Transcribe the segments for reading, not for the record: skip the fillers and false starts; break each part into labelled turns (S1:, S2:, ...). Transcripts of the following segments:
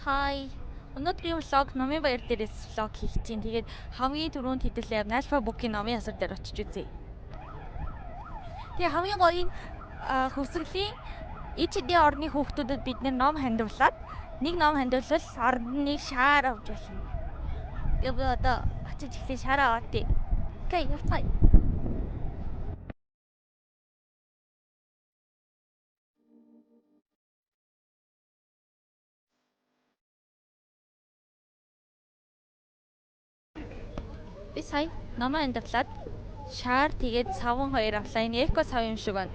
S1: Hi. Өнөөдрийн влог номын баяр дээрээс влог хийх чинь. Тэгээд хамгийн түрүүнд хэдүүлээ Nashville Book-ийн номын асар дээр очиж үзье. Тэгээ хамгийн гоё нь хөвсгөлийн ичдийн орны хүүхдүүдэд бид ном хандивлаад нэг ном хандивлал орны шаар авч болно. Тэгээ би одоо очиж ихлэ шаараа аваадээ. Окей, явцгаая. Би сая номоо хандивлаад шаар тэгээд савн хоёр авлаа. Энэ эко сав юм шиг байна.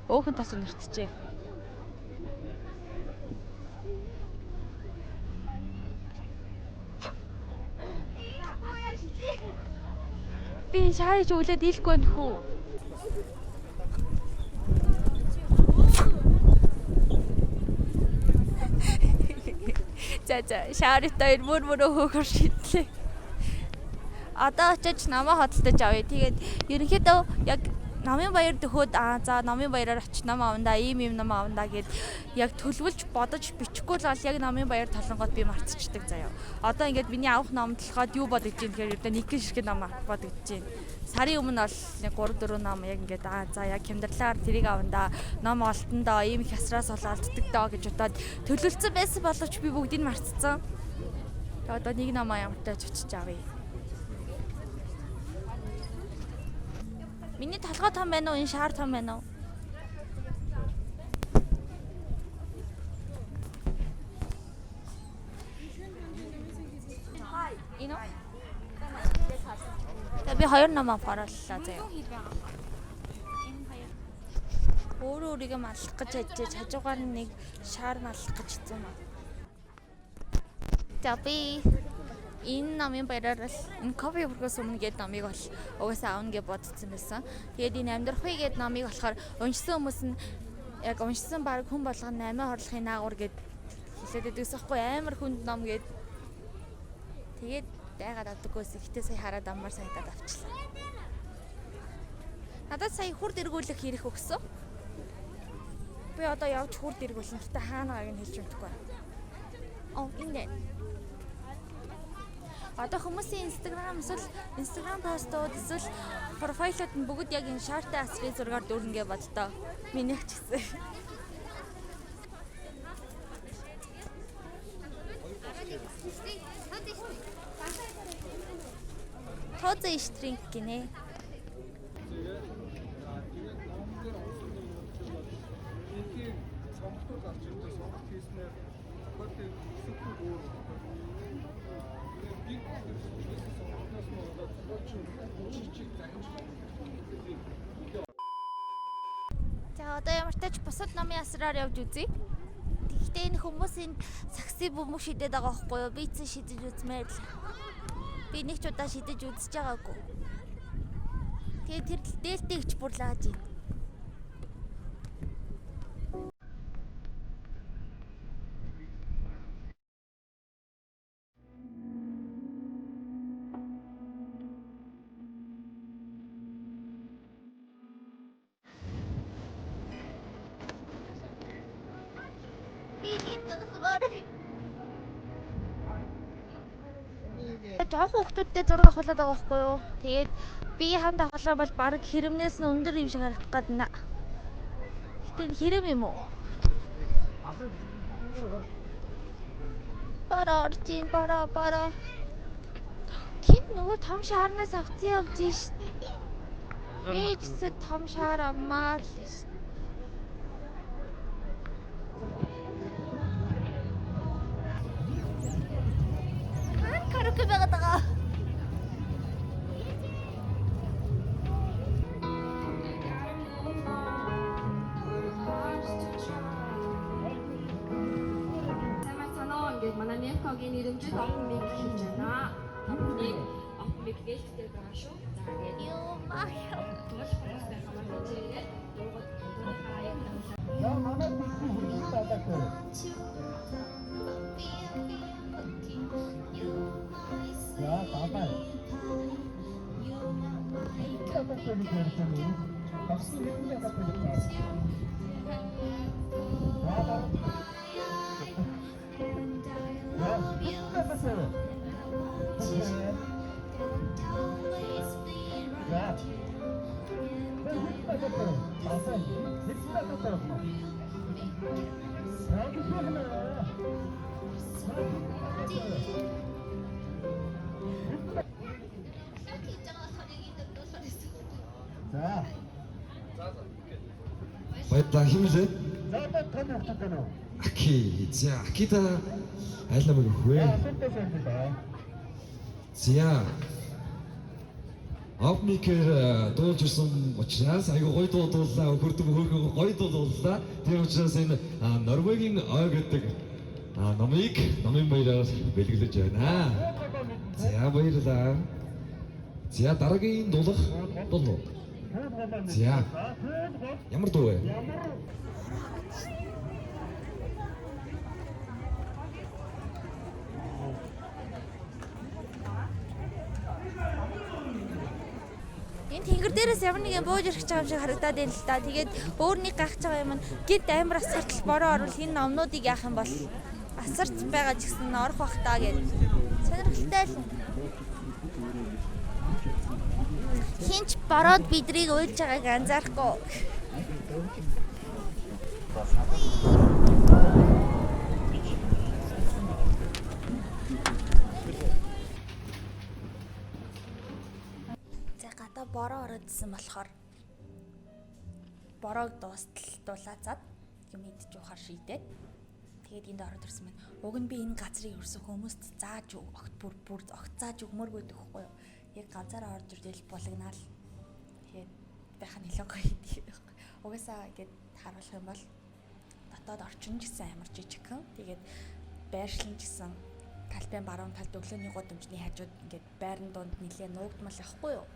S1: Өөхөн тос өнөртчээ. Би шаарыг өглөөд дийлэхгүй байх уу? За шаартай мөр хөөхөр шидлээ. Одоо очиж намаа хөдөлтөж авъя. Тэгээд ерөнхийдөө яг номын баяр дөхөөд за номын баяраар очиж ном авандаа, ийм ном авандаа гэд яг төлөвлөж бодож бичихгүй л бол яг номын баяр толонгоод би мартчихдаг заяа. Одоо ингээд миний авах ном толгойд юу бодож ийн тэгэхээр ердөө нэг ширхэг ном авах бодож байна. Сарын өмнө бол нэг 3-4 ном яг ингээд за яг хямдрлаар тэрийг авандаа, ном олтондоо ийм их хасраас олддог доо гэж бодоод төлөвлөсөн байсан боловч би бүгдийг мартцсан. Одоо нэг ном ямартай очиж авъя. Миний толгой том байна уу? Энэ шаар том байна уу? Энэ үү? Би хоёр ном авахарлаа заяа. Өөрийгөө маллах гэж ажиж хажуугаар нь нэг шаар маллах гэж хэвчээ. За би энэ номын баяраар энэ кофе өргөөс өмнө гээд номыг бол угаасаа авна гэж бодсон байсан. Тэгээд энэ амьдрахыг гээд номыг болохоор уншсан хүмүүс нь яг уншсан баг хүн болгоно 8 хорлохын наагур гээд хэлээд байдагс байхгүй амар хүнд ном гээд тэгээд дайгаад авдаггүйс ихтэй сая хараад амар сайтад авчлаа. Надад сая хурд эргүүлэх хэрэг өгсөн. Би одоо явж хурд эргүүлнэ. Гэтэ хаана байгааг нь хэлж мэдэхгүй. Энэ одоо хүмүүсийн Instagram постууд эсвэл профайлууд нь бүгд яг энэ шаартай асрын зургаар дүүрнгээ боддоо. Минийх ч гэсэн. Тоза иштринг гинэ. За одоо ямар ч тач бусад номын асраар явж үзье. Гэхдээ энэ хүмүүсийн сакси бөмбөг шидэд байгаа байхгүй юу? Би ч шидэж үзмээр л. Би нэг ч удаа шидэж үзэж байгаагүй. Тэгээд тэр дээлтэй гэж бурлааж байна. Жаахан хүүхдүүдтэй зураг авахлаад байгаа байхгүй юу? Тэгээд би хамт авахлаа бол баг хэрэмнээс нь өндөр юм шиг харагдах гадна. Гэтэ хэрэм юм уу? Бара. Хин нөгөө том шаарнаас авцсан явж шít. Ээжсэд том шаар аммаа л. Караоке байгаад байгаа.
S2: Ингээд манай Невкогийн нэрэмжит оpen mic хийж байна. Нэг open mic гэлтэй байгаа шүү. За тэгээд
S1: Юу маа.
S2: тул хүмүүс байгаа маань чирээ дуугаад хаяа.
S3: Яа манай бүхэн хүртэл таахгүй. Яа бабай. Tapos ele quer também. Tapos ele quer também. Nada. 자,
S4: Баярлалаа хэмлээ.
S3: за одоо том хөлтөд байна уу?
S4: Аки. За акита айлмаг өгвэ.
S3: Асуултаа сонирхолтой.
S4: За. Апмикер дуулж ирсэн учраас аюу гоё дууллаа. Хөрдөг хөөргөө гоё дууллаа. Тэр учраас энэ Норвегийн ой гэдэг номыг номын баяраар бэлгэлж байна. За баярлалаа. За дараагийн дуулах дуулуу. За. Ямар дуу вэ?
S1: Энэ тэнгэр дээрээс ямар нэгэн бууж ирэх байгаа юм шиг харагдаад байна л да. Тэгээд өөр нэг гайхаж байгаа юм нь гинт амар асартал бороо орвол энэ номнуудыг яах юм бол асарч байгаа ч гэсэн орох бах таа гэж сонирхолтой л. Хинч бороод бидрийг уйлж байгааг анзаарахгүй. За гадаа бороо ороодсэн болохоор бороог дуулаацаад юм идэж уухаар шийдээд тэгээд энд ороод ирсэн байна. Уг нь би энэ газрыг ерөөсөө хүмүүст зааж огт бүр огт зааж өгмөргүй гэхгүй юу. Яг ганцаараа орж ирдэл булгнаал. Тэгээд байх нь илүү гоё гэдэг. Угаасаа ингэж харуулах юм бол дотоод орчин ч гэсэн амар жижигхэн. Тэгээд байршлан ч гэсэн талбайн баруун талд өглөөний гудамжны хажууд ингээд байрны дунд нэлээд нуугдмал яахгүй юу.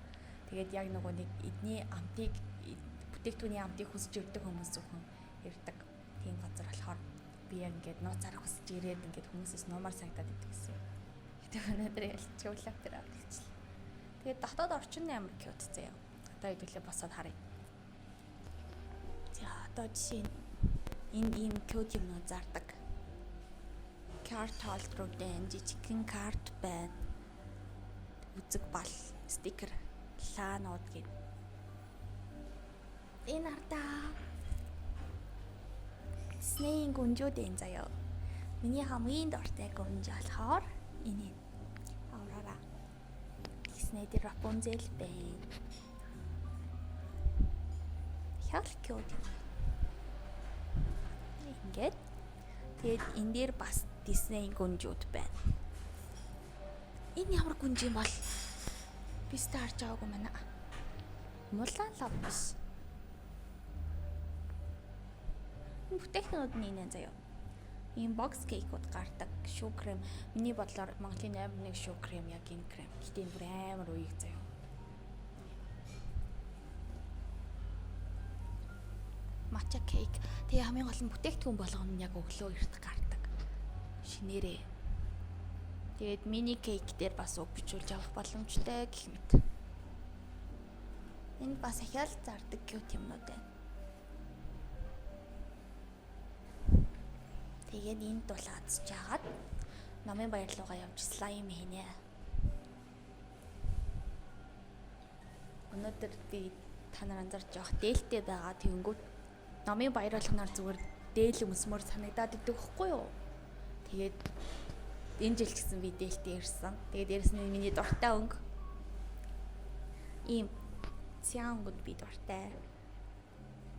S1: Тэгээд яг нөгөө нэг эдний амтыг бүтээгдэхүүний амтыг хүсэж ирдэг хүмүүс зөвхөн ирдэг. Тийм газар болохоор би яг ингээд нууцаар хүсэж ирээд ингээд хүмүүсээс нуумаар сагдаад идэх гэсэн. Тэгээд өнөөдөр ялчуулаа тэр авчихлаа. Тэгээд дотоод орчин амар cute заяа. Одоо хэдүүлээ босоод харъя. За одоо жишээ энэ ийм cute юмнууд зардаг. Карт холдруудын жижигхэн карт байна. Үзэг бал, стикер, лаанууд гээд. Энэ ардаа Disney-ийн гүнжүүд энэ заяа. Миний хамгийн дуртай гүнж болохоор энэ. Aurora. Disney-д Rapunzel байна. Яг cute. Ингээд. Тэгээд энэ дээр бас Disney-ийн гүнжүүд байна. Энэ ямар гүнж юм бол? Би старч байгаагүй мана. Mulan love биш. Бүтээгдэхүүнүүд нь энэ заяа. Ийм бокс кейкүүд гардаг, шүү крем. Миний бодлоор Монголын номер 1 шүү крем яг энэ крем. Гэтэ энэ бүр амар уйг заяа. Матча кейк. Тэгээ хамгийн гол нь бүтээгдэхүүн болгоно нь яг өглөө эрт гардаг. Шинээрээ. Тэгээд мини кейк дээр бас уг бичүүлж авах боломжтой гэх мэт. Энэ бас ахяал зардаг cute юмнууд байна. Тэгээд энэ дулаацж жагаад номын баярлуугаа явж слайм хийнэ. Өнөөдөр би та нар анзарч явах дээлтэй байгаа тэгэнгүүт номын баярлуулахнаар зүгээр дээл өмсмөр санагдаад идэг хөхгүй юу. Тэгээд энэ жил ч гэсэн би дээлтэй ирсэн. Тэгээд дээрэс нь миний дуртай өнгө. Ийм цяан өнгөд би дуртай.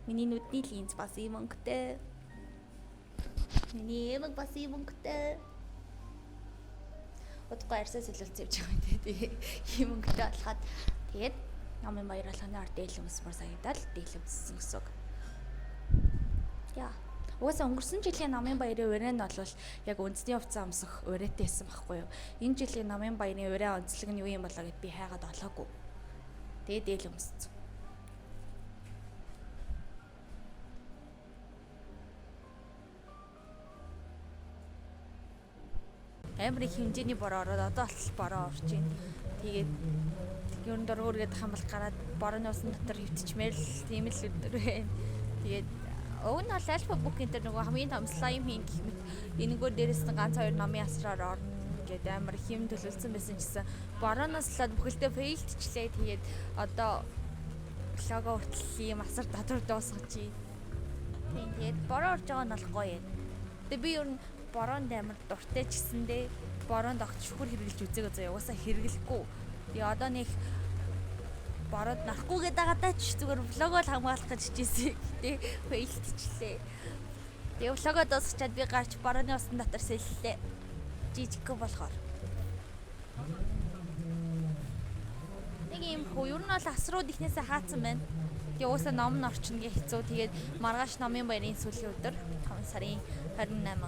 S1: Миний нүдний линз бас ийм өнгөтэй. Миний эмэг бас ийм өнгөтэй. Удахгүй арсаас илүүлж явж байгаа тийм ийм өнгөтэй болоход тэгээд номын баярлуулахнаар дээл өмсмөр санагдаад дээл өмссөн гэсэн үг. Яа. Угаасаа өнгөрсөн жилийн номын баярын өрөө нь бол яг үндэсний хувцас өмсөх өрөөтэй байсан байхгүй юу? Энэ жилийн номын баярын өрөө онцлог нь юу юм болоо гэд би хайгаад олоогүй. Тэгээд дээл өмссөн. Амар их хэмжээний бороо ороод одоо болтол бороо орж байна. Тэгээд ерөн дөрөөр гэдэг хамбал гараад борооны усан дотор хөвтчмээр л тийм л өдөр байна. Тэгээд уг нь бол альфа бук энэ нөгөө хамгийн том слайм хийн гэх мэт энэгээр дээрээс нь ганц хоёр номын асраар орно ингээд амар хэм төлөвлөсөн байсан гэсэн борооноос л бүхэлдээ фейлдчлээ. Тэгээд одоо лого хүртэл ийм асар дотор дуусгаж чи. Тэгээд бороо орж байгаа нь бол гоё юм. Тэгээ би ер нь бороонд амар дуртай ч гэсэндээ бороонд огт шүхэр хэрглэж үзээгүй заяа. Угаасаа хэрглэхгүй. Тэгээ одоо нэг бороод нарахгүй гэдэг дагадаа ч зүгээр влогоо л хамгаалах гэж хичээсэн. Гэтэ фейлдчлээ. Тэгээ влогоо дуусчаад би гарч борооны усан дотор сэллээ. Жижигхэн болохоор. Нэг юм хөө ер нь бол асрууд ихнээсээ хаацсан байна. Тэгээ уусаа ном нь орчно гэ хэцүү. Тэгээд маргааш номын баярын сүүлийн өдөр 5 сарын 28.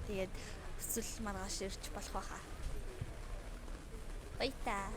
S1: Тэгээд өсвөл маргааш ирж болох байхаа. Баята.